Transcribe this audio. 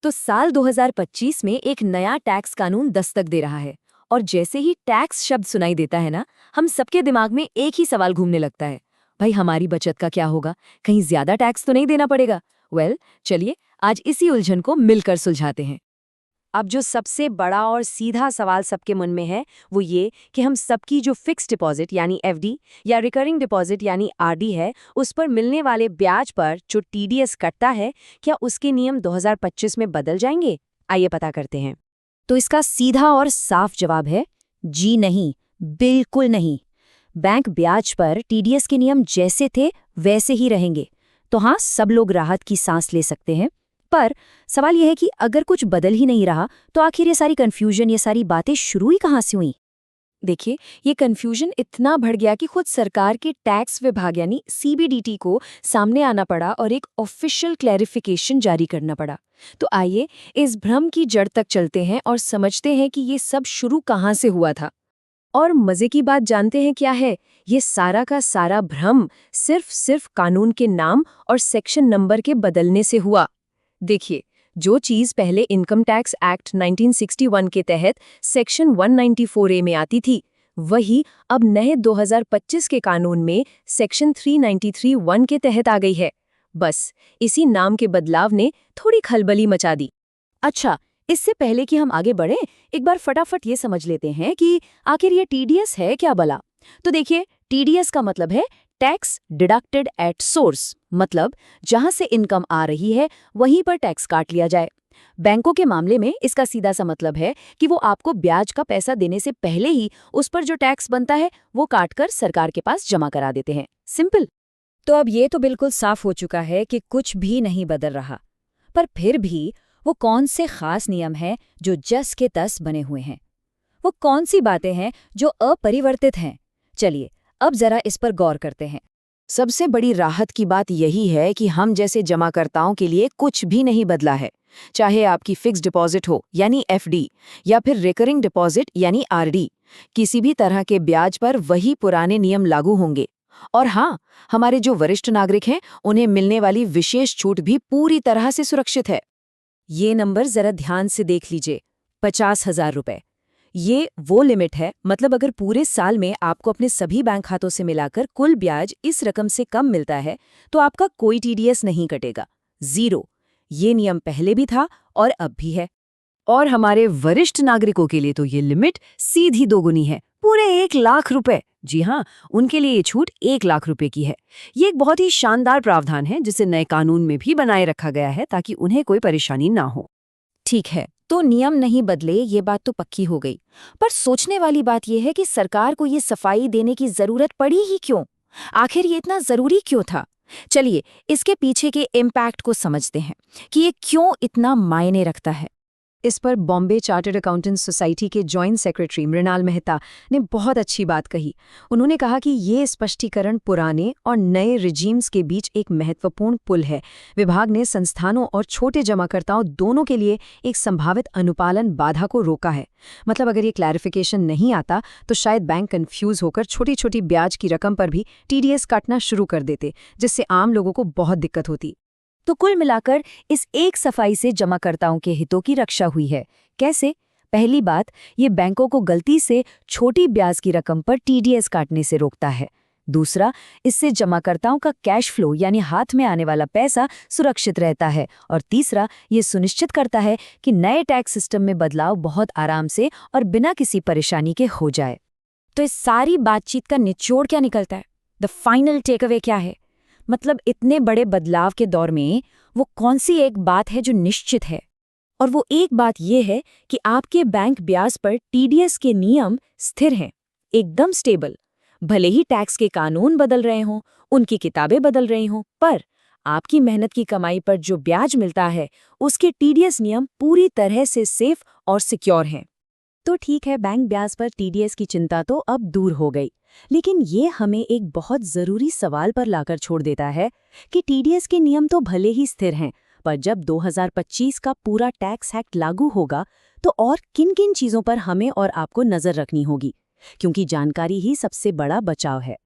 तो साल 2025 में एक नया टैक्स कानून दस्तक दे रहा है और जैसे ही टैक्स शब्द सुनाई देता है ना, हम सबके दिमाग में एक ही सवाल घूमने लगता है। भाई हमारी बचत का क्या होगा? कहीं ज्यादा टैक्स तो नहीं देना पड़ेगा? चलिए आज इसी उलझन को मिलकर सुलझाते हैं। अब जो सबसे बड़ा और सीधा सवाल सबके मन में है वो ये कि हम सबकी जो फिक्स डिपॉजिट यानी एफडी या रिकरिंग डिपॉजिट यानी आरडी है, उस पर मिलने वाले ब्याज पर जो टीडीएस कटता है, क्या उसके नियम 2025 में बदल जाएंगे? आइए पता करते हैं। तो इसका सीधा और साफ जवाब है जी नहीं, बिल्कुल नहीं। बैंक ब्याज पर टीडीएस के नियम जैसे थे वैसे ही रहेंगे। तो हाँ, सब लोग राहत की सांस ले सकते हैं। पर सवाल यह है कि अगर कुछ बदल ही नहीं रहा तो आखिर ये सारी कंफ्यूजन, ये सारी बातें शुरू ही कहाँ से हुई? देखिए, ये कंफ्यूजन इतना बढ़ गया कि खुद सरकार के टैक्स विभाग यानी सीबीडीटी को सामने आना पड़ा और एक ऑफिशियल क्लैरिफिकेशन जारी करना पड़ा। तो आइए इस भ्रम की जड़ तक चलते हैं और समझते हैं कि ये सब शुरू कहाँ से हुआ था। और मजे की बात जानते हैं क्या है? ये सारा का सारा भ्रम सिर्फ कानून के नाम और सेक्शन नंबर के बदलने से हुआ। देखिए, जो चीज पहले इनकम टैक्स एक्ट 1961 के तहत सेक्शन 194A में आती थी, वही अब नए 2025 के कानून में सेक्शन 393(1) के तहत आ गई है। बस इसी नाम के बदलाव ने थोड़ी खलबली मचा दी। अच्छा, इससे पहले कि हम आगे बढ़ें, एक बार फटाफट ये समझ लेते हैं कि आखिर ये टीडीएस है क्या भला। तो देखिए, टीडीएस का मतलब है टैक्स डिडक्टेड एट सोर्स, मतलब जहां से इनकम आ रही है वहीं पर टैक्स काट लिया जाए। बैंकों के मामले में इसका सीधा सा मतलब है कि वो आपको ब्याज का पैसा देने से पहले ही उस पर जो टैक्स बनता है वो काटकर सरकार के पास जमा करा देते हैं। सिंपल। तो अब ये तो बिल्कुल साफ हो चुका है कि कुछ भी नहीं बदल रहा, पर फिर भी वो कौन से खास नियम हैं जो जस के तस बने हुए हैं? वो कौन सी बातें हैं जो अपरिवर्तित हैं? चलिए अब जरा इस पर गौर करते हैं। सबसे बड़ी राहत की बात यही है कि हम जैसे जमाकर्ताओं के लिए कुछ भी नहीं बदला है। चाहे आपकी फिक्स डिपॉजिट हो यानी एफडी या फिर रिकरिंग डिपॉजिट यानी आरडी, किसी भी तरह के ब्याज पर वही पुराने नियम लागू होंगे। और हाँ, हमारे जो वरिष्ठ नागरिक हैं उन्हें मिलने वाली विशेष छूट भी पूरी तरह से सुरक्षित है। ये नंबर जरा ध्यान से देख लीजिए, 50,000 रुपए। ये वो लिमिट है, मतलब अगर पूरे साल में आपको अपने सभी बैंक खातों से मिलाकर कुल ब्याज इस रकम से कम मिलता है तो आपका कोई टीडीएस नहीं कटेगा, 0। ये नियम पहले भी था और अब भी है। और हमारे वरिष्ठ नागरिकों के लिए तो ये लिमिट सीधी दोगुनी है, पूरे 1 लाख रुपए। जी हाँ, उनके लिए ये छूट 1 लाख रुपए की है। ये एक बहुत ही शानदार प्रावधान है जिसे नए कानून में भी बनाए रखा गया है ताकि उन्हें कोई परेशानी ना हो। ठीक है, तो नियम नहीं बदले, ये बात तो पक्की हो गई। पर सोचने वाली बात यह है कि सरकार को ये सफाई देने की जरूरत पड़ी ही क्यों? आखिर ये इतना जरूरी क्यों था? चलिए इसके पीछे के इम्पैक्ट को समझते हैं कि ये क्यों इतना मायने रखता है। इस पर बॉम्बे चार्टर्ड अकाउंटेंट्स सोसाइटी के जॉइंट सेक्रेटरी मृणाल मेहता ने बहुत अच्छी बात कही। उन्होंने कहा कि ये स्पष्टीकरण पुराने और नए रिजीम्स के बीच एक महत्वपूर्ण पुल है। विभाग ने संस्थानों और छोटे जमाकर्ताओं दोनों के लिए एक संभावित अनुपालन बाधा को रोका है। मतलब अगर ये क्लैरिफिकेशन नहीं आता तो शायद बैंक कंफ्यूज होकर छोटी छोटी ब्याज की रकम पर भी टीडीएस काटना शुरू कर देते, जिससे आम लोगों को बहुत दिक्कत होती। तो कुल मिलाकर इस एक सफाई से जमाकर्ताओं के हितों की रक्षा हुई है। कैसे? पहली बात, ये बैंकों को गलती से छोटी ब्याज की रकम पर टीडीएस काटने से रोकता है। दूसरा, इससे जमाकर्ताओं का कैश फ्लो यानी हाथ में आने वाला पैसा सुरक्षित रहता है। और तीसरा, ये सुनिश्चित करता है कि नए टैक्स सिस्टम में बदलाव बहुत आराम से और बिना किसी परेशानी के हो जाए। तो इस सारी बातचीत का निचोड़ क्या निकलता है? द फाइनल टेक अवे क्या है? मतलब इतने बड़े बदलाव के दौर में वो कौन सी एक बात है जो निश्चित है? और वो एक बात ये है कि आपके बैंक ब्याज पर टीडीएस के नियम स्थिर हैं, एकदम स्टेबल। भले ही टैक्स के कानून बदल रहे हों, उनकी किताबें बदल रही हों, पर आपकी मेहनत की कमाई पर जो ब्याज मिलता है उसके टीडीएस नियम पूरी तरह से सेफ और सिक्योर हैं। तो ठीक है, बैंक ब्याज पर टीडीएस की चिंता तो अब दूर हो गई, लेकिन ये हमें एक बहुत जरूरी सवाल पर लाकर छोड़ देता है कि टीडीएस के नियम तो भले ही स्थिर हैं, पर जब 2025 का पूरा टैक्स एक्ट लागू होगा तो और किन-किन चीजों पर हमें और आपको नजर रखनी होगी, क्योंकि जानकारी ही सबसे बड़ा बचाव है।